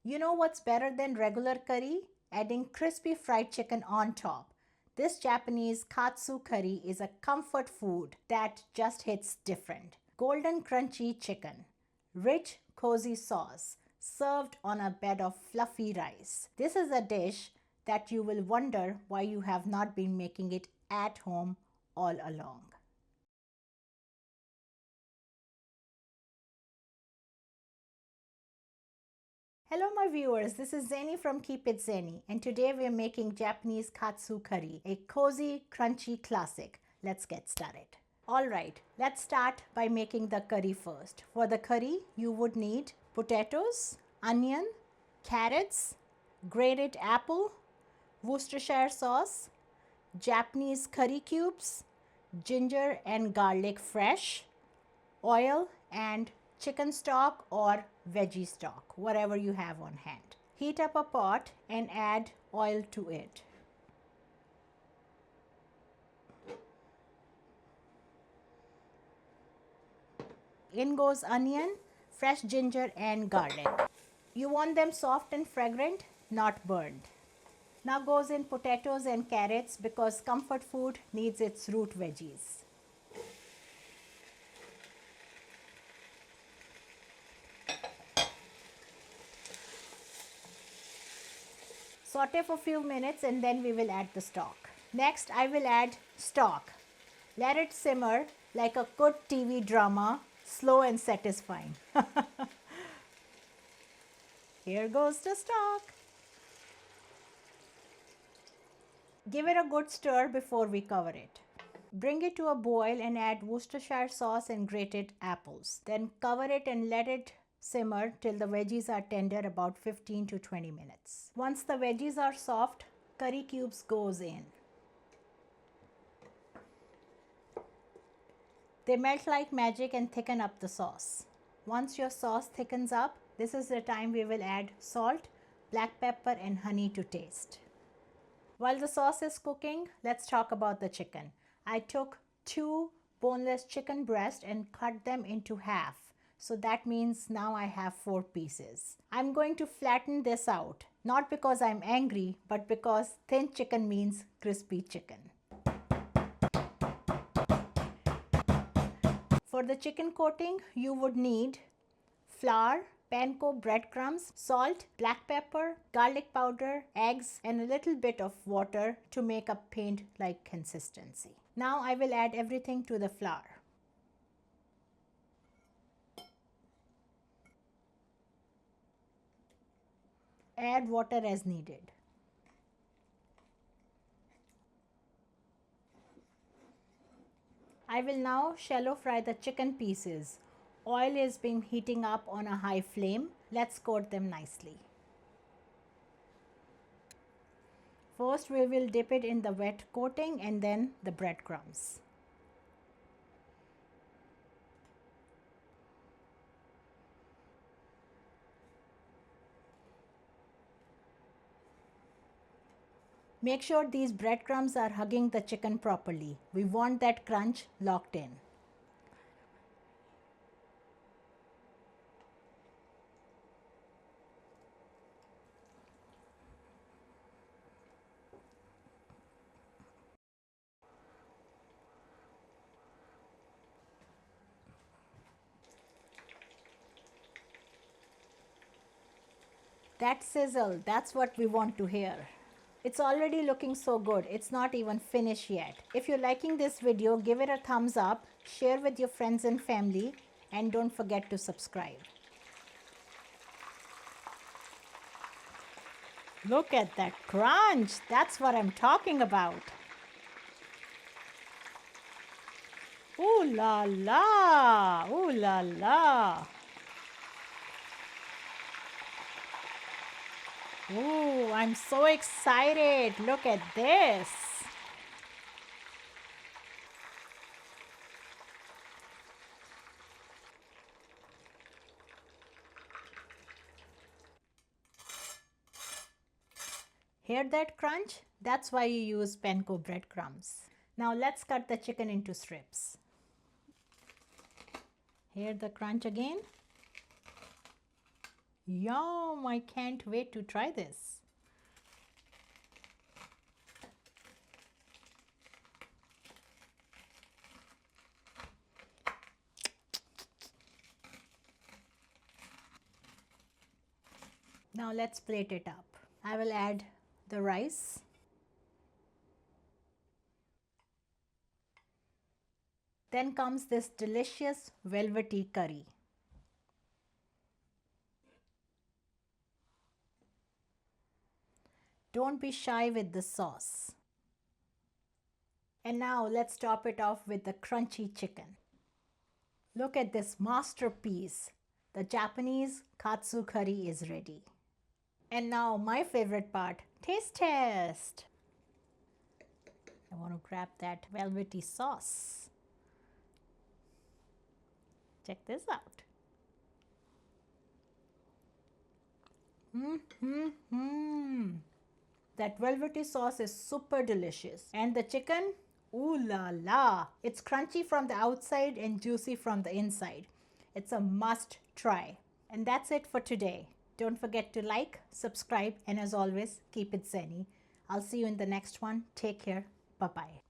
You know what's better than regular curry? Adding crispy fried chicken on top. This Japanese Katsu Curry is a comfort food that just hits different. Golden crunchy chicken, rich cozy sauce, served on a bed of fluffy rice. This is a dish that you will wonder why you have not been making it at home all along. Hello my viewers, this is Zeni from Keep It Zeni, and today we are making Japanese Katsu Curry, a cozy, crunchy classic. Let's get started. Alright, let's start by making the curry first. For the curry, you would need potatoes, onion, carrots, grated apple, Worcestershire sauce, Japanese curry cubes, ginger and garlic fresh, oil and chicken stock or veggie stock, whatever you have on hand. Heat up a pot and add oil to it. In goes onion, fresh ginger and garlic. You want them soft and fragrant, not burned. Now goes in potatoes and carrots because comfort food needs its root veggies. Saute for a few minutes and then we will add the stock. Next I will add stock. Let it simmer like a good TV drama, slow and satisfying. Here goes the stock. Give it a good stir before we cover it. Bring it to a boil and add Worcestershire sauce and grated apples. Then cover it and let it simmer till the veggies are tender, about 15 to 20 minutes. Once the veggies are soft, curry cubes goes in. They melt like magic and thicken up the sauce. Once your sauce thickens up, this is the time we will add salt, black pepper and honey to taste. While the sauce is cooking, let's talk about the chicken. I took 2 boneless chicken breasts and cut them into half. So that means now I have 4 pieces. I'm going to flatten this out, not because I'm angry, but because thin chicken means crispy chicken. For the chicken coating, you would need flour, panko breadcrumbs, salt, black pepper, garlic powder, eggs, and a little bit of water to make a paint-like consistency. Now I will add everything to the flour. Add water as needed. I will now shallow fry the chicken pieces. Oil is being heating up on a high flame. Let's coat them nicely. First we will dip it in the wet coating and then the breadcrumbs. Make sure these breadcrumbs are hugging the chicken properly. We want that crunch locked in. That sizzle, that's what we want to hear. It's already looking so good. It's not even finished yet. If you're liking this video, give it a thumbs up, share with your friends and family, and don't forget to subscribe. Look at that crunch. That's what I'm talking about. Ooh la la. Ooh la la. Ooh, I'm so excited. Look at this. Hear that crunch? That's why you use panko breadcrumbs. Now let's cut the chicken into strips. Hear the crunch again? Yum! I can't wait to try this. Now let's plate it up. I will add the rice. Then comes this delicious velvety curry. Don't be shy with the sauce. And now let's top it off with the crunchy chicken. Look at this masterpiece. The Japanese Katsu Curry is ready. And now my favorite part, taste test. I want to grab that velvety sauce. Check this out. That velvety sauce is super delicious. And the chicken, ooh la la. It's crunchy from the outside and juicy from the inside. It's a must try. And that's it for today. Don't forget to like, subscribe, and as always, keep it zenny. I'll see you in the next one. Take care. Bye-bye.